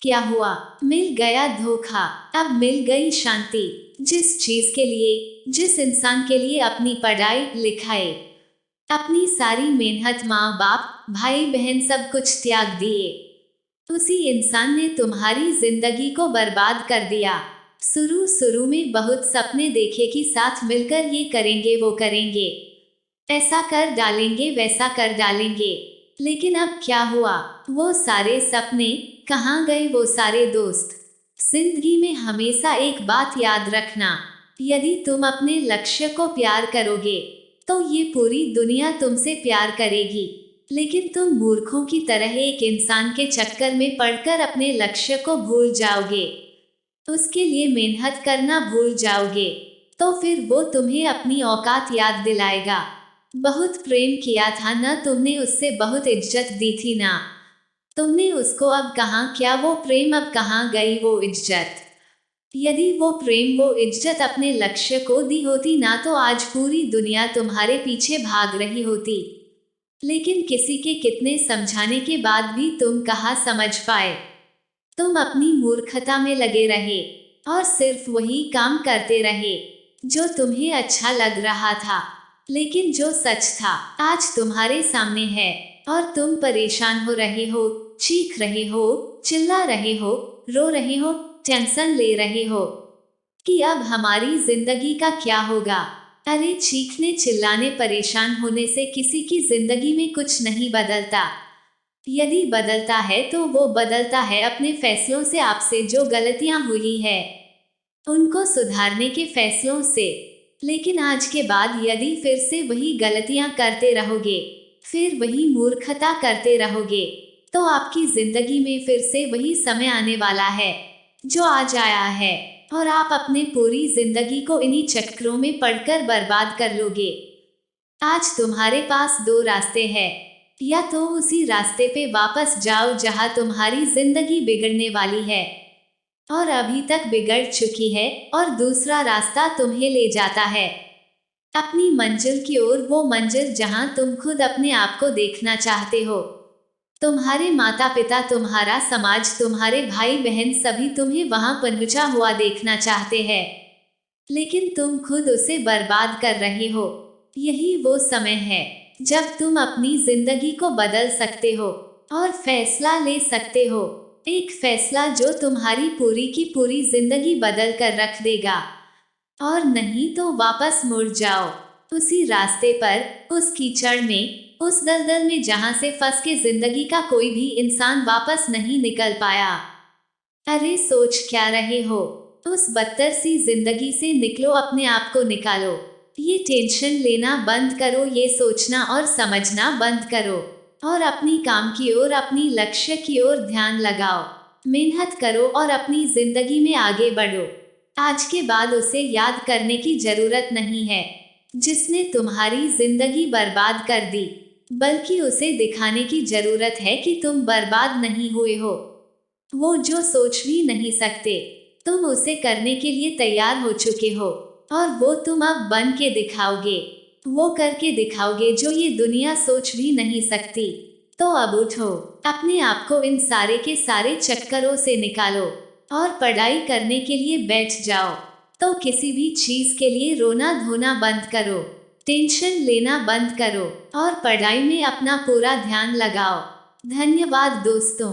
क्या हुआ? मिल गया धोखा। अब मिल गई शांति। जिस चीज के लिए, जिस इंसान के लिए अपनी पढ़ाई लिखाई, अपनी सारी मेहनत, माँ बाप भाई बहन सब कुछ त्याग दिए, उसी इंसान ने तुम्हारी जिंदगी को बर्बाद कर दिया। शुरू शुरू में बहुत सपने देखे कि साथ मिलकर ये करेंगे वो करेंगे, ऐसा कर डालेंगे वैसा कर डालेंगे, लेकिन अब क्या हुआ? वो सारे सपने कहाँ गए? वो सारे दोस्त? जिंदगी में हमेशा एक बात याद रखना, यदि तुम अपने लक्ष्य को प्यार करोगे तो ये पूरी दुनिया तुमसे प्यार करेगी, लेकिन तुम मूर्खों की तरह एक इंसान के चक्कर में पड़कर अपने लक्ष्य को भूल जाओगे, उसके लिए मेहनत करना भूल जाओगे, तो फिर वो तुम्हें अपनी औकात याद दिलाएगा। बहुत प्रेम किया था ना तुमने उससे, बहुत इज्जत दी थी ना तुमने उसको, अब कहाँ? क्या वो प्रेम अब कहाँ गई वो इज्जत? यदि वो प्रेम वो इज्जत अपने लक्ष्य को दी होती ना, तो आज पूरी दुनिया तुम्हारे पीछे भाग रही होती, लेकिन किसी के कितने समझाने के बाद भी तुम कहाँ समझ पाए। तुम अपनी मूर्खता में लगे रहे और सिर्फ वही काम करते रहे जो तुम्हें अच्छा लग रहा था, लेकिन जो सच था आज तुम्हारे सामने है, और तुम परेशान हो रहे हो, चीख रहे हो, चिल्ला रहे हो, रो रहे हो, टेंशन ले रहे हो कि अब हमारी जिंदगी का क्या होगा। अरे चीखने चिल्लाने परेशान होने से किसी की जिंदगी में कुछ नहीं बदलता। यदि बदलता है तो वो बदलता है अपने फैसलों से, आपसे जो गलतियां हुई है उनको सुधारने के फैसलों से। लेकिन आज के बाद यदि फिर से वही गलतियां करते रहोगे, फिर वही मूर्खता करते रहोगे, तो आपकी जिंदगी में फिर से वही समय आने वाला है जो आज आया है, और आप अपने पूरी जिंदगी को इन्हीं चक्रों में पड़कर बर्बाद कर लोगे। आज तुम्हारे पास दो रास्ते हैं, या तो उसी रास्ते पे वापस जाओ जहां तुम्हारी जिंदगी बिगड़ने वाली है और अभी तक बिगड़ चुकी है, और दूसरा रास्ता तुम्हें ले जाता है अपनी मंजिल की ओर, वो मंजिल जहां तुम खुद अपने आप को देखना चाहते हो। तुम्हारे माता पिता, तुम्हारा समाज, तुम्हारे भाई बहन सभी तुम्हें वहां पहुंचा हुआ देखना चाहते हैं, लेकिन तुम खुद उसे बर्बाद कर रहे हो। यही वो समय है जब तुम अपनी जिंदगी को बदल सकते हो और फैसला ले सकते हो, एक फैसला जो तुम्हारी पूरी की पूरी जिंदगी बदल कर रख देगा। और नहीं तो वापस मुड़ जाओ उसी रास्ते पर, उस कीचड़ में, उस दलदल में जहां से फंस के जिंदगी का कोई भी इंसान वापस नहीं निकल पाया। अरे सोच क्या रहे हो? उस बदतर सी जिंदगी से निकलो, अपने आप को निकालो। ये टेंशन लेना बंद करो, ये सोचना और समझना बंद करो, और अपनी काम की ओर, अपनी लक्ष्य की ओर ध्यान लगाओ, मेहनत करो और अपनी जिंदगी में आगे बढ़ो। आज के बाद उसे याद करने की जरूरत नहीं है जिसने तुम्हारी जिंदगी बर्बाद कर दी, बल्कि उसे दिखाने की जरूरत है कि तुम बर्बाद नहीं हुए हो। वो जो सोच भी नहीं सकते, तुम उसे करने के लिए तैयार हो चुके हो, और वो तुम अब बन के दिखाओगे, वो करके दिखाओगे जो ये दुनिया सोच भी नहीं सकती। तो अब उठो, अपने आप को इन सारे के सारे चक्करों से निकालो और पढ़ाई करने के लिए बैठ जाओ। तो किसी भी चीज के लिए रोना धोना बंद करो, टेंशन लेना बंद करो, और पढ़ाई में अपना पूरा ध्यान लगाओ। धन्यवाद दोस्तों।